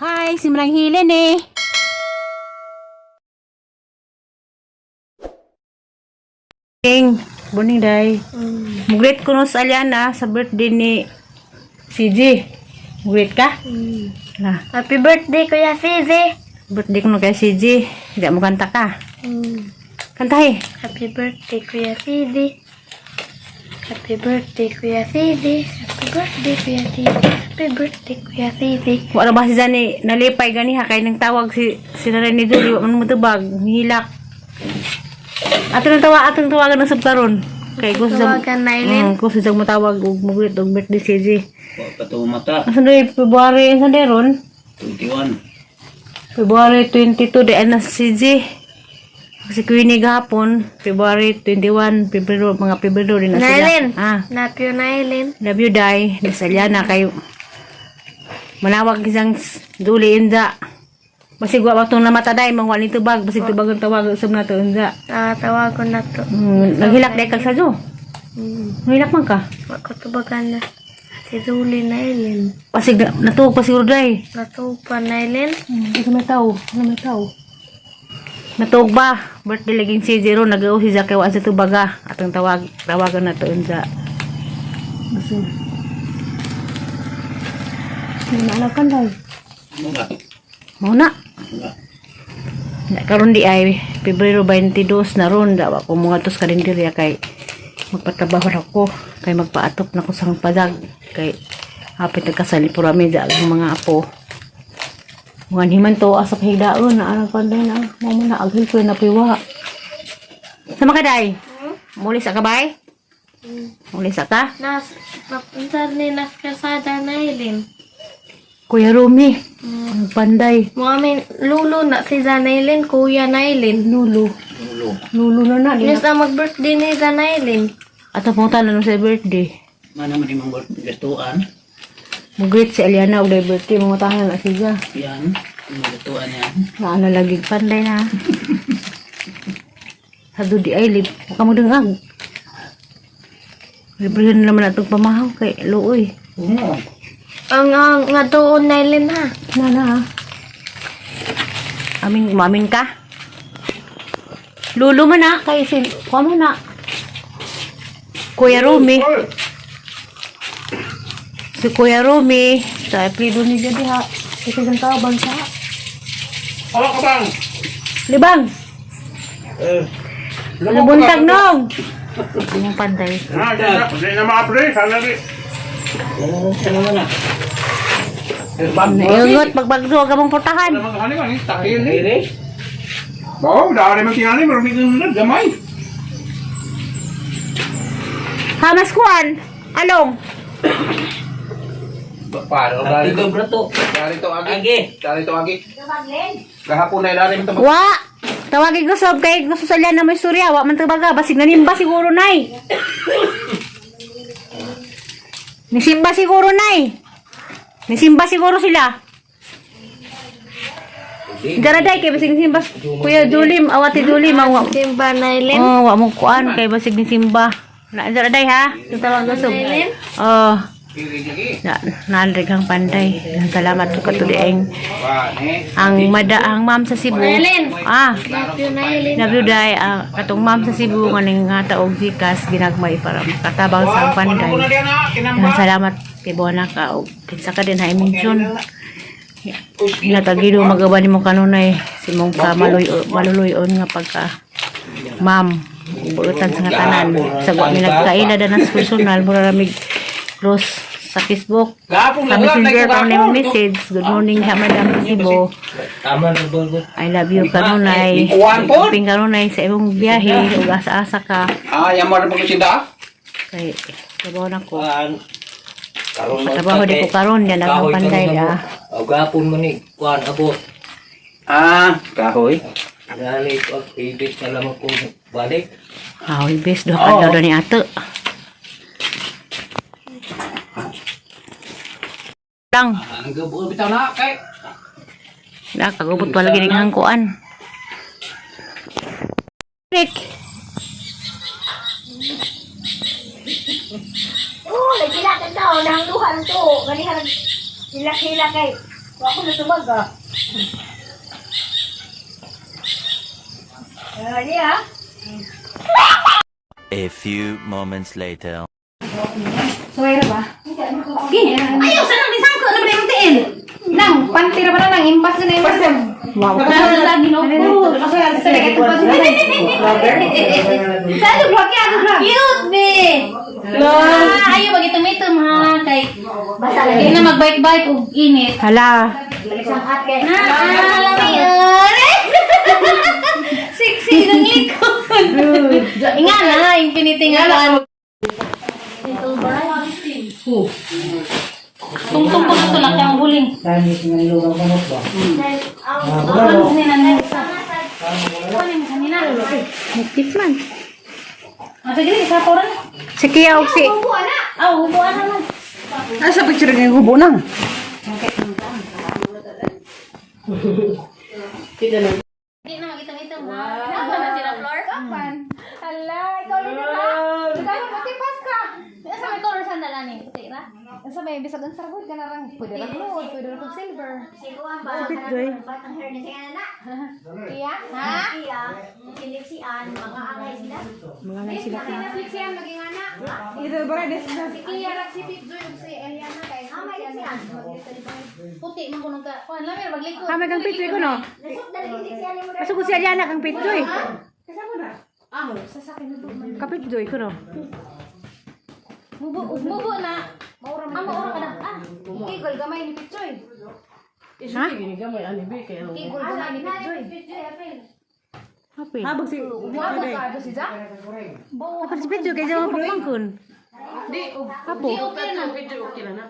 Hi, si Manang Helen eh. Morning, day. Mugrit ko no sa Aliana sa birthday ni CJ. Mugrit ka? Na, Happy birthday, Kuya Fizi. birthday ko no kay CJ. Hindi mo kanta ka. Kantahe. Happy birthday, Kuya Fizi. Happy birthday, Kuya Fizi. Happy birthday, Kuya Fizi. Happy birthday, Kuya Fizi. Wala ba si Zani nalipay gani ha kay nang tawag si Nare ni Julie man mo tubag hilak. Atong tawagan ng subkaron. Kay gusto Tawagan na Eileen. Gusto sa mo tawag og mugrit og birthday CJ. Patuh mata. Asa day February sa deron? 21. February 22 di na si CJ. Kasi Queenie gahapon, February 21, February, mga February na sila. Nailin. Ah, Napyo na Eileen. love you, Day. Nasalya kayo. Manawag isang duli inda. Basig wa itong namata, Day. Mangwa ni tubag. Basig tubag ang tawag. Usap na ito, inda. Tawag ko na to. Naghilak, Day, kag sa Jo. Naghilak man ka. Magkutubagan na. Si Julie na Eileen. Pasig, natuog pa siguro, Day. Natupa na Eileen. Ano may tao? Ano may tao? Natuog ba? Birthday laging si Zero. Nag-aw si Zaki wa sa tubaga. Atong tawagan na ito, inda. Basig. Nalakan, Day. Enggak. Muna. Enggak. Karon di ay Pebrero 22 na ron daw ako mga tos kalendarya kay magpatrabaho ako kay magpaatop na ko sang padag kay hapit nagkasali pura medya ang mga apo mga himan to asa higdaon na arang panday na mo na agil ko na piwa sama ka day muli sa kabay muli sa ka Papunta ni Nas Kasada na Eileen. Kuya Rumi ang panday Mga lulo na si Zanailin, Kuya Nailin. lulu Dulu. na di Inis na na mag-birthday ni Zanailin. at ang punta na sa birthday Mana mending membuat gestuan? mugrit si Aliana og birthday mga tahanan na siya. Yan. Gestuan yan. Naano lagi panday na. Hado di ay lip. Huwag mo dengag. Librihan naman natong pamahaw kay luoy. Oo. Ang nga doon Nailin ha. Nana ha. Mamin ka. Lulo man na kay si kuha mo na. Kuya Rumi. Si Kuya Rumi. Sa aplido ni Jadi ha. Kasi ang tabang sa. Halo kabang. Libang. Lumog Lubuntag nong. Yung panday. Nah, hindi na ma-update. Sana rin. Oh, sana mana? Iungot pagbagdo ka mong portahan. Ano mga kanina, takil eh. Ini. Oo, dahil may tingali, marami kang nagdamay. Hamas kuan. Along. Paano? Dari Tiga berato. to agi. Agi. Dari to agi. Kahapon na ilalim ito. Wa. Tawagin ko sa kay gusto sa lian na may istorya. Wa man tabaga. Basig nanimba siguro nay. Nisimba siguro nay. Nisimba siguro sila. Daraday kay basig nisimba. Kuya Julim, awati Julim. Simba Nailin. Oh, wa mo kuan kay basig nisimba. Na daraday ha. Tutawag ko sa. Oh. Nandrig ang panday. Salamat po katulieng. Ang ma'am sa Cebu. Nailin. Love Napyo Nailin. you, Day. Katong ma'am sa Cebu nga ning nga taog gikas ginagmay para makatabang sa panday. Salamat kay Bona ka og kinsa ka din ha i-mention. Natagido magawa nimo kanunay si mong ka maluloyon nga pagka ma'am buutan sa nga tanan. Sagwa mi nagkaila na sa personal mura ramig Rose sa Facebook. Sa messenger pa ni message. Good morning ha Madam Cebu. Tama na bolgot. I love you kanunay. Ping kanunay sa imong biyahe ug asa-asa ka Ah, yang mo rin pagkasinda? kay trabaho na ko. Karon Trabaho di ko karon yan ang panday ah. O gapon mo ni kuan abot. Ah, kahoy. Dali ko ibig na lang ko balik. Aw, ibes do ka daw ni ato. Lang, Ang gabo bitaw na kay. nakagubot pa lagi ning hangkuan. Rick. Oh, nagkilatan daw. Nang luhan to. Ganihan hila-hila kay A few moments later. Suwera ba? Gini, ayaw sa nang disangko na ba yung tiin? Nang, pantira ba na nang impas na impas na. Wow. Kasal lagi no? Sa lagi ito pa. Saan vlog yan? Cute, be! Ayaw, mag-itum-itum ha. Kay, basta lagi na magbike-bike o init. Hala. Alam mo yun? Sexy ng likod. Inga na, infinity nga lang. Tungtong po ito lang kayang huling. Higpit man. Sige, isa po rin. Si Kia o si... Hubuan naman. Asa picture ng hubo nang? Hindi na mag-itom-itom ha. Napa na sila, Flor? Kapan? Hala, ikaw rin ba? Dahil matipas ka. Sa may color sandal ani, puti na. Sa may bisag ang saragod ka na lang. Pwede lang gold, pwede lang silver. Higpit joy. Iya? Ha? Mga lang sila ka. Netflix yan, maging anak. Ito ba rin? Si Kia, si Pitjoy, si Eliana, kay puti, magunong ka. Kuhan lang, pero maglikod. Kami kang pitjoy ko no? Pasok ko si Aliana kang pitjoy. Kapitjoy ko no? Mubo na. Maura ka na. Kigol, gamay ni Pitjoy. Ha? Kigol, gamay ni Pitjoy. Hapin. Habang si... Muabo ka, si Jack? Kapag si pitjoy kayo sa mga pagmangkon. Kapo. Di, okay na.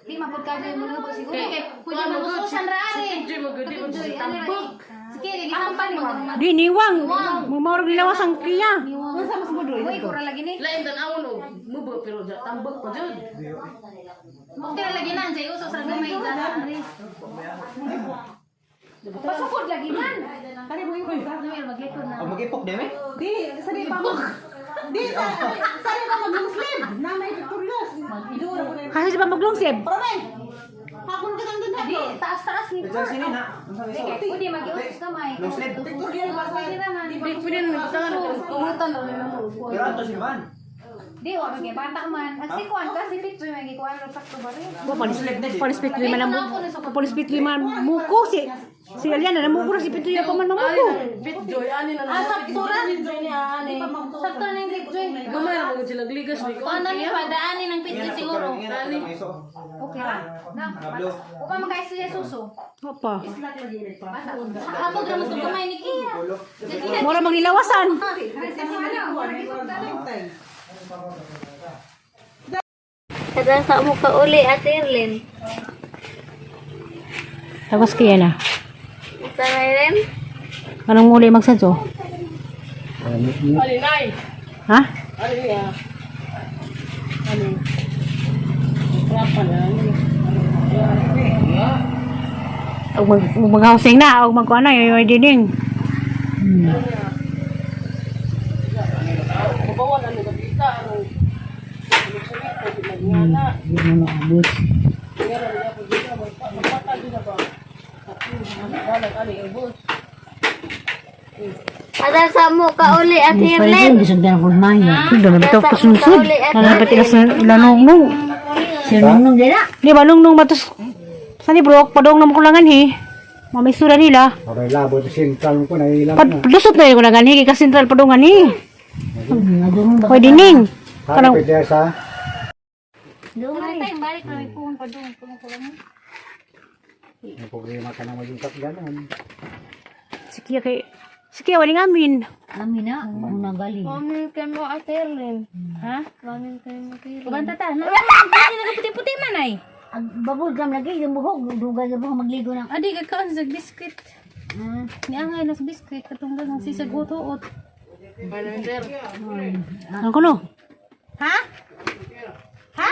Di, mapagkado yung mga siguro. Pwede magususan raari. Pitjoy, tampok. Sige, gisampan mo. Di, niwang. Mumawag nilawas ang Kia. Uy, kura lagi ni. Lain dan awon og mubo pero tambak pa jud. Okay na lagi na, jay uso sa gamay dyan. Pasukod lagi man. Kani mo yung maglikod na. Mag-ipok din eh? Kasi ba maglungsib? Di, taas-taas ni Flor. Sini na. Pwede mag-iusos gamay. Pwede naman. Pwede na tangan kumutan na lang mo. Pero ato si Van. Di, wag maging batak man. At si Kwan, kasi Pitjoy, may gikuhan ng sakto ba rin? Polis pitjoy man ang polis pitjoy man muko si Aliana na muko si pitjoy pa man mamuko. Bitjoy ani na. Sakto ra. Bitjoy ni ani. Sakto na yung Pitjoy. Gamay na mo sila gligas ni ko. Ano ni padaanin ng Pitjoy siguro? Ani. Okay ra. Na, o pa magkais siya suso. Apa? Abog ra mo sa gamay ni Kia. Mura maglilawasan. Kada sa mo ka uli, Ate Erlyn. Tapos kaya na. Sa Mayren? Anong muli magsadyo? Ali nay. Ha? Ali ya. Ali. Rapa na ani. Og mag-housing na, og magkuha na, yoy dining. Babawan ano ba kita ano. Ngana. Hindi mo naabot. Kada sa mo ka uli, Ate Erlyn. Gisagdan ko maya. Hindi naman ito pasunod. Nalapat ila sa lanong-nong. Lanong-nong din na? Di ba, nung batos. Saan ni bro? Padong na makulangan hi. Mamisura nila. Okay, labo sa sentral ko na ilang na. Lusot na yung kulangan hi. Kasi sentral padongan hi. Hoy dining. Parang pwede sa... Doon tayong balik na may puhon pa doon. May problema ka na maging kakganan. Sige, waling amin. Amin na, muna galing. Mamin ka mo, Ate Erlyn. Ha? Mamin ka mo, Ate Erlyn. Kubanta ta. Hindi nagaputi-puti man ay. Babul gam lagi, yung buhok, dugay sa buhok magligo ng... Adi, kakaon sa biskuit. Niangay na sa biskuit. Katunggal ng sisag utot. Ano ko no? Ha? Ha?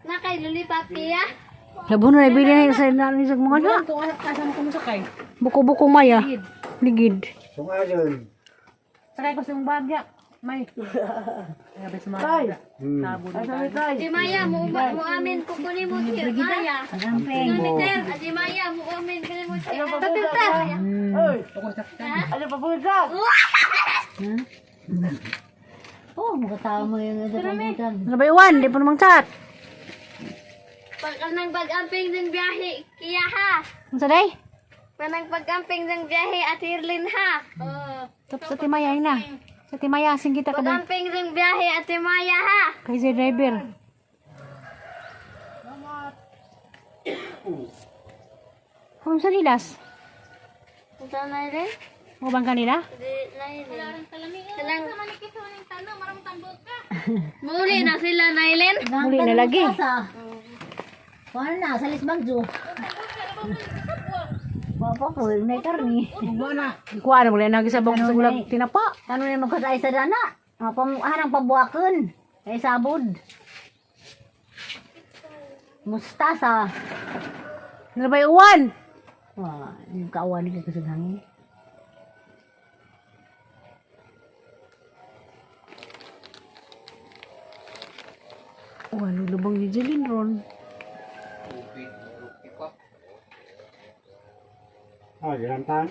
Nakay lulipapi ya? Labo na ibili na sa nanisag mga na. Kung kasama ko mo sakay. Buko-buko maya. Ligid. So nga yun. Sakay ko sa yung bagya. May. Grabe sa mga. Tay. Sabon. Adi Maya, mo amin ko kunin mo siya. Maya. Adi Maya, mo amin kunin mo siya. Oy. Ano pa po ito? Oh, makatawa mo yung pambutan. Ano ba iwan? Di pa namang chat. Pag anang pag-amping ng biyahe, kiya ha. Ano sa day? Panang pag-amping ng biyahe at Irlin ha. Oh. Tapos sa Timaya na. Sa Timaya, asing kita ka ba? Pag-amping ng biyahe at Maya ha. Kay Zay Driver. Kung sa nilas? Ito na rin? Mo bang kanila? Di na rin. Silang Manikit sa maning tanong, maraming tambok ka. muli na sila Nailen. Muli na lagi. Paano na? Sa Lisbagjo. Papa po, may karni. Ikuha na muli na gisabong sa gulag tinapa. Ano na magkasay sa dana? Hanang pabuakan. Ay sabod. Mustasa. Ano ba iwan? Wah, yung kawan ni kasagangin. Oh, ano lubang ni Jeline ron? Ah, jalan tan.